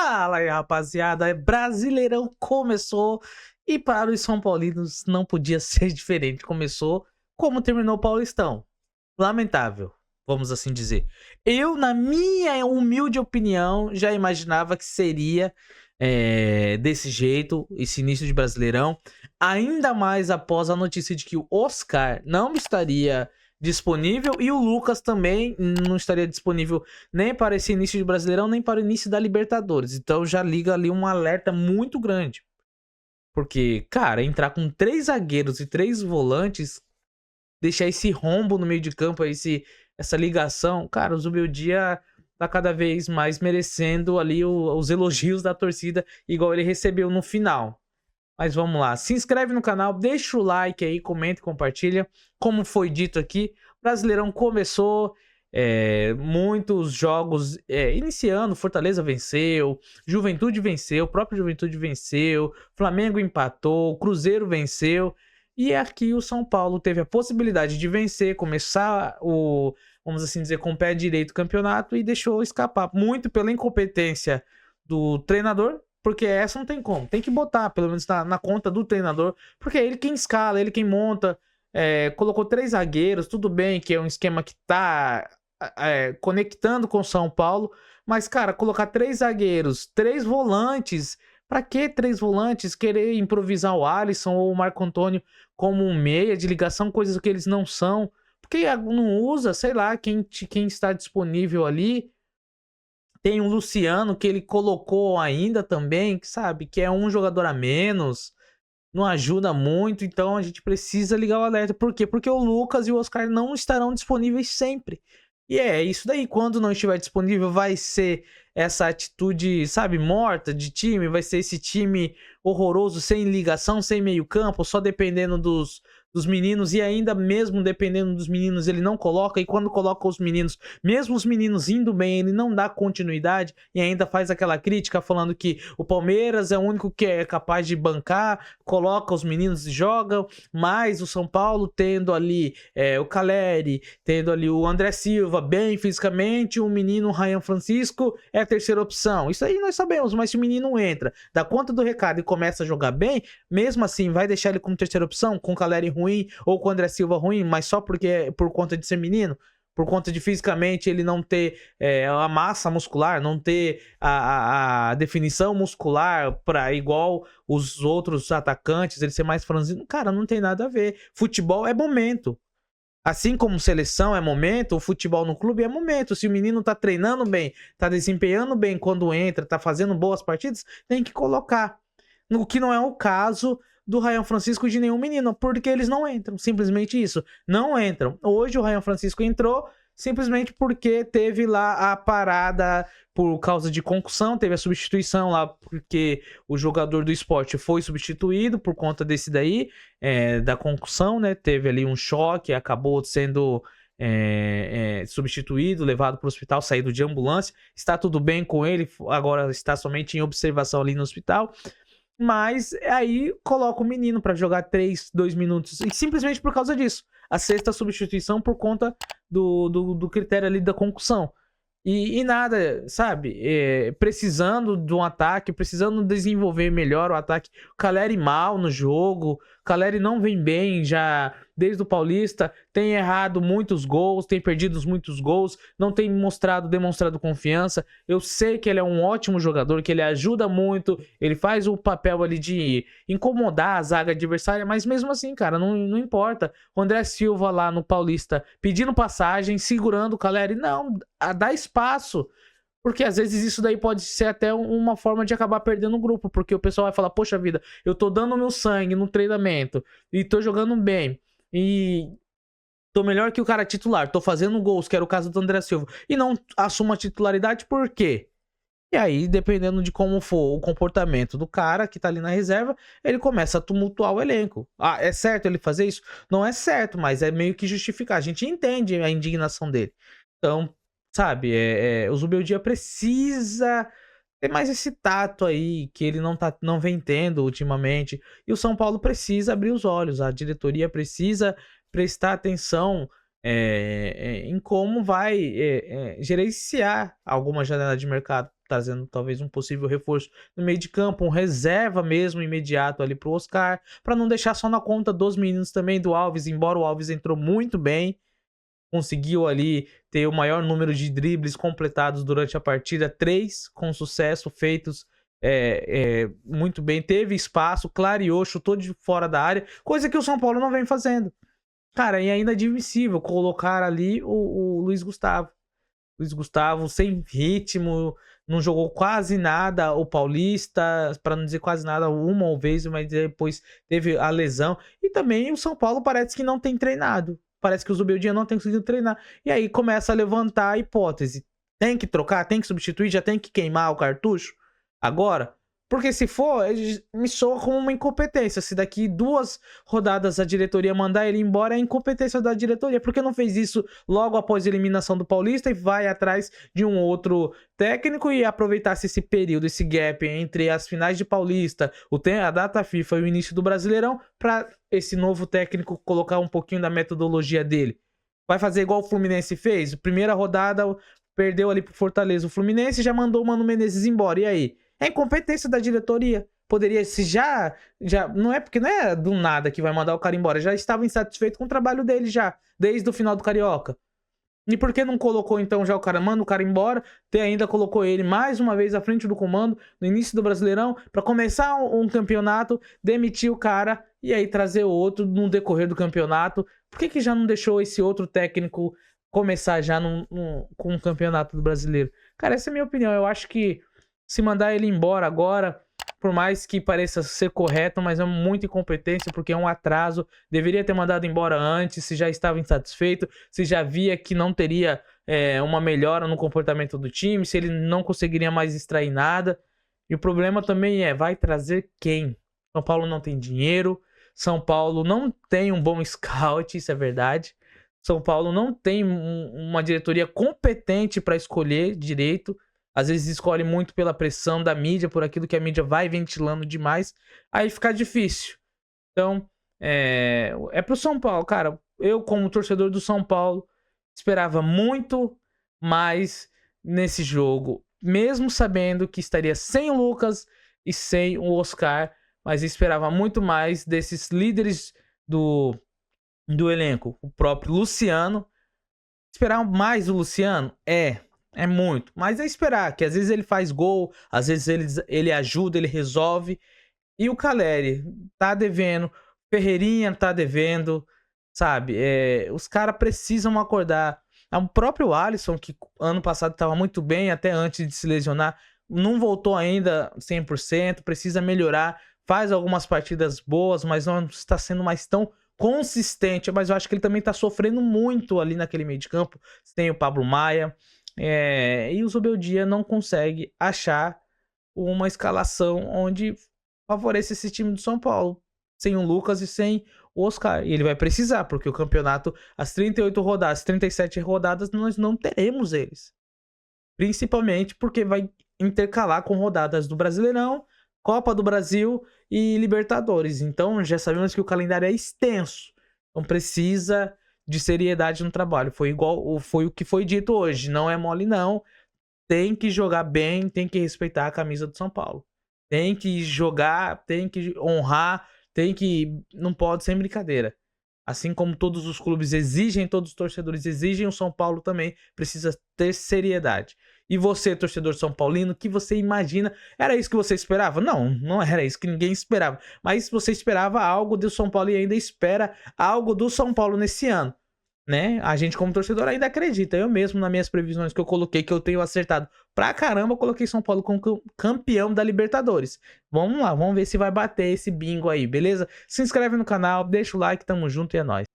Fala aí, rapaziada. Brasileirão começou e para os São Paulinos não podia ser diferente. Começou como terminou o Paulistão. Lamentável, vamos assim dizer. Eu, na minha humilde opinião, já imaginava que seria desse jeito, esse início de Brasileirão. Ainda mais após a notícia de que o Oscar não estaria disponível e o Lucas também não estaria disponível nem para esse início de Brasileirão, nem para o início da Libertadores. Então já liga ali um alerta muito grande. Porque, cara, entrar com 3 zagueiros e 3 volantes, deixar esse rombo no meio de campo, essa ligação, cara, o Zubeldia tá cada vez mais merecendo ali os elogios da torcida, igual ele recebeu no final. Mas vamos lá, se inscreve no canal, deixa o like aí, comenta e compartilha. Como foi dito aqui, o Brasileirão começou, muitos jogos iniciando, Fortaleza venceu, Juventude venceu, o próprio Juventude venceu, Flamengo empatou, Cruzeiro venceu, e aqui o São Paulo teve a possibilidade de vencer, começar vamos assim dizer, com o pé direito o campeonato e deixou escapar, muito pela incompetência do treinador. Porque essa não tem como. Tem que botar, pelo menos na conta do treinador. Porque é ele quem escala, ele quem monta. Colocou 3 zagueiros. Tudo bem que é um esquema que tá conectando com o São Paulo. Mas, cara, colocar 3 zagueiros, 3 volantes. Pra que 3 volantes? Querer improvisar o Alisson ou o Marco Antônio como um meia de ligação, coisas que eles não são. Porque não usa, sei lá, quem está disponível ali. Tem o Luciano, que ele colocou ainda também, sabe? Que é um jogador a menos. Não ajuda muito. Então a gente precisa ligar o alerta. Por quê? Porque o Lucas e o Oscar não estarão disponíveis sempre. E é isso daí. Quando não estiver disponível, vai ser essa atitude, sabe, morta de time. Vai ser esse time horroroso, sem ligação, sem meio campo, só dependendo dos meninos, e ainda mesmo dependendo dos meninos, ele não coloca, e quando coloca os meninos, mesmo os meninos indo bem, ele não dá continuidade, e ainda faz aquela crítica falando que o Palmeiras é o único que é capaz de bancar, coloca os meninos e joga, mas o São Paulo tendo ali o Caleri, tendo ali o André Silva bem fisicamente, o menino Ryan Francisco é a terceira opção. Isso aí nós sabemos, mas se o menino entra, dá conta do recado e começa a jogar bem, mesmo assim vai deixar ele como terceira opção, com o Caleri ruim ou com o André Silva ruim, mas só porque por conta de ser menino, por conta de fisicamente ele não ter a massa muscular, não ter a definição muscular para igual os outros atacantes, ele ser mais franzino, cara, não tem nada a ver. Futebol é momento. Assim como seleção é momento, o futebol no clube é momento. Se o menino tá treinando bem, tá desempenhando bem quando entra, tá fazendo boas partidas, tem que colocar. O que não é o caso do Ryan Francisco de nenhum menino, porque eles não entram, simplesmente isso, não entram. Hoje o Ryan Francisco entrou simplesmente porque teve lá a parada por causa de concussão, teve a substituição lá porque o jogador do esporte foi substituído por conta desse daí, da concussão, né? Teve ali um choque, acabou sendo substituído, levado para o hospital, saído de ambulância, está tudo bem com ele, agora está somente em observação ali no hospital. Mas aí coloca o menino pra jogar 2 minutos. E simplesmente por causa disso. A sexta substituição por conta do critério ali da concussão. E nada, sabe? Precisando de um ataque, precisando desenvolver melhor o ataque. O Caleri mal no jogo. O Caleri não vem bem já desde o Paulista. Tem errado muitos gols, tem perdido muitos gols. Não tem demonstrado confiança. Eu sei que ele é um ótimo jogador, que ele ajuda muito. Ele faz o papel ali de incomodar a zaga adversária. Mas mesmo assim, cara, não importa. O André Silva lá no Paulista pedindo passagem, segurando o Caleri. Não, dá espaço. Porque às vezes isso daí pode ser até uma forma de acabar perdendo o grupo. Porque o pessoal vai falar, poxa vida, eu tô dando meu sangue no treinamento e tô jogando bem. E tô melhor que o cara titular, tô fazendo gols, que era o caso do André Silva, e não assumo a titularidade, por quê? E aí, dependendo de como for o comportamento do cara que tá ali na reserva, ele começa a tumultuar o elenco. Ah, é certo ele fazer isso? Não é certo, mas é meio que justificar. A gente entende a indignação dele. Então, sabe, o Zubeldia precisa ter mais esse tato aí, que ele não vem tendo ultimamente. E o São Paulo precisa abrir os olhos, a diretoria precisa prestar atenção em como vai gerenciar alguma janela de mercado. trazendo talvez um possível reforço no meio de campo, um reserva mesmo imediato ali pro Oscar, para não deixar só na conta dos meninos também do Alves, embora o Alves entrou muito bem, conseguiu ali ter o maior número de dribles completados durante a partida, 3 com sucesso, feitos muito bem, teve espaço, clareou, chutou de fora da área, coisa que o São Paulo não vem fazendo. Cara, e ainda é admissível colocar ali o Luiz Gustavo. Luiz Gustavo sem ritmo, não jogou quase nada o Paulista, para não dizer quase nada, uma vez, mas depois teve a lesão. E também o São Paulo parece que não tem treinado. Parece que o Zubeldia não tem conseguido treinar. E aí começa a levantar a hipótese. Tem que trocar, tem que substituir, já tem que queimar o cartucho agora? Porque se for, me soa como uma incompetência. Se daqui 2 rodadas a diretoria mandar ele embora, é incompetência da diretoria. Por que não fez isso logo após a eliminação do Paulista e vai atrás de um outro técnico e aproveitasse esse período, esse gap entre as finais de Paulista, a data FIFA e o início do Brasileirão, para esse novo técnico colocar um pouquinho da metodologia dele? Vai fazer igual o Fluminense fez? Primeira rodada, perdeu ali pro Fortaleza. O Fluminense já mandou o Mano Menezes embora. E aí? É incompetência da diretoria. Poderia, se já não é porque não é do nada que vai mandar o cara embora. Já estava insatisfeito com o trabalho dele já, desde o final do Carioca. E por que não colocou então já o cara, manda o cara embora, ainda colocou ele mais uma vez à frente do comando no início do Brasileirão para começar um campeonato, demitir o cara e aí trazer outro no decorrer do campeonato? Por que já não deixou esse outro técnico começar já com o campeonato do Brasileiro? Cara, essa é a minha opinião. Eu acho que se mandar ele embora agora, por mais que pareça ser correto, mas é muita incompetência, porque é um atraso. Deveria ter mandado embora antes, se já estava insatisfeito, se já via que não teria uma melhora no comportamento do time, se ele não conseguiria mais extrair nada. E o problema também vai trazer quem? São Paulo não tem dinheiro, São Paulo não tem um bom scout, isso é verdade. São Paulo não tem uma diretoria competente para escolher direito. Às vezes escolhe muito pela pressão da mídia, por aquilo que a mídia vai ventilando demais. Aí fica difícil. Então, é pro São Paulo, cara. Eu, como torcedor do São Paulo, esperava muito mais nesse jogo. Mesmo sabendo que estaria sem o Lucas e sem o Oscar. Mas esperava muito mais desses líderes do elenco. O próprio Luciano. Esperar mais do Luciano? É muito, mas é esperar, que às vezes ele faz gol, às vezes ele ajuda, ele resolve. E o Caleri tá devendo, Ferreirinha tá devendo, sabe? Os caras precisam acordar. O próprio Alisson, que ano passado estava muito bem, até antes de se lesionar, não voltou ainda 100%, precisa melhorar, faz algumas partidas boas, mas não está sendo mais tão consistente. Mas eu acho que ele também tá sofrendo muito ali naquele meio de campo. Tem o Pablo Maia. E o Zubeldia não consegue achar uma escalação onde favoreça esse time do São Paulo, sem o Lucas e sem o Oscar. E ele vai precisar, porque o campeonato, as 38 rodadas, 37 rodadas, nós não teremos eles. Principalmente porque vai intercalar com rodadas do Brasileirão, Copa do Brasil e Libertadores. Então já sabemos que o calendário é extenso. Então precisa de seriedade no trabalho. Foi o que foi dito hoje. Não é mole, não. Tem que jogar bem, tem que respeitar a camisa do São Paulo. Tem que jogar, tem que honrar, não pode ser brincadeira. Assim como todos os clubes exigem, todos os torcedores exigem, o São Paulo também precisa ter seriedade. E você, torcedor São Paulino, o que você imagina? Era isso que você esperava? Não, não era isso que ninguém esperava. Mas você esperava algo do São Paulo e ainda espera algo do São Paulo nesse ano, né? A gente como torcedor ainda acredita. Eu mesmo, nas minhas previsões que eu coloquei, que eu tenho acertado pra caramba, eu coloquei São Paulo como campeão da Libertadores. Vamos lá, vamos ver se vai bater esse bingo aí, beleza? Se inscreve no canal, deixa o like, tamo junto e é nóis.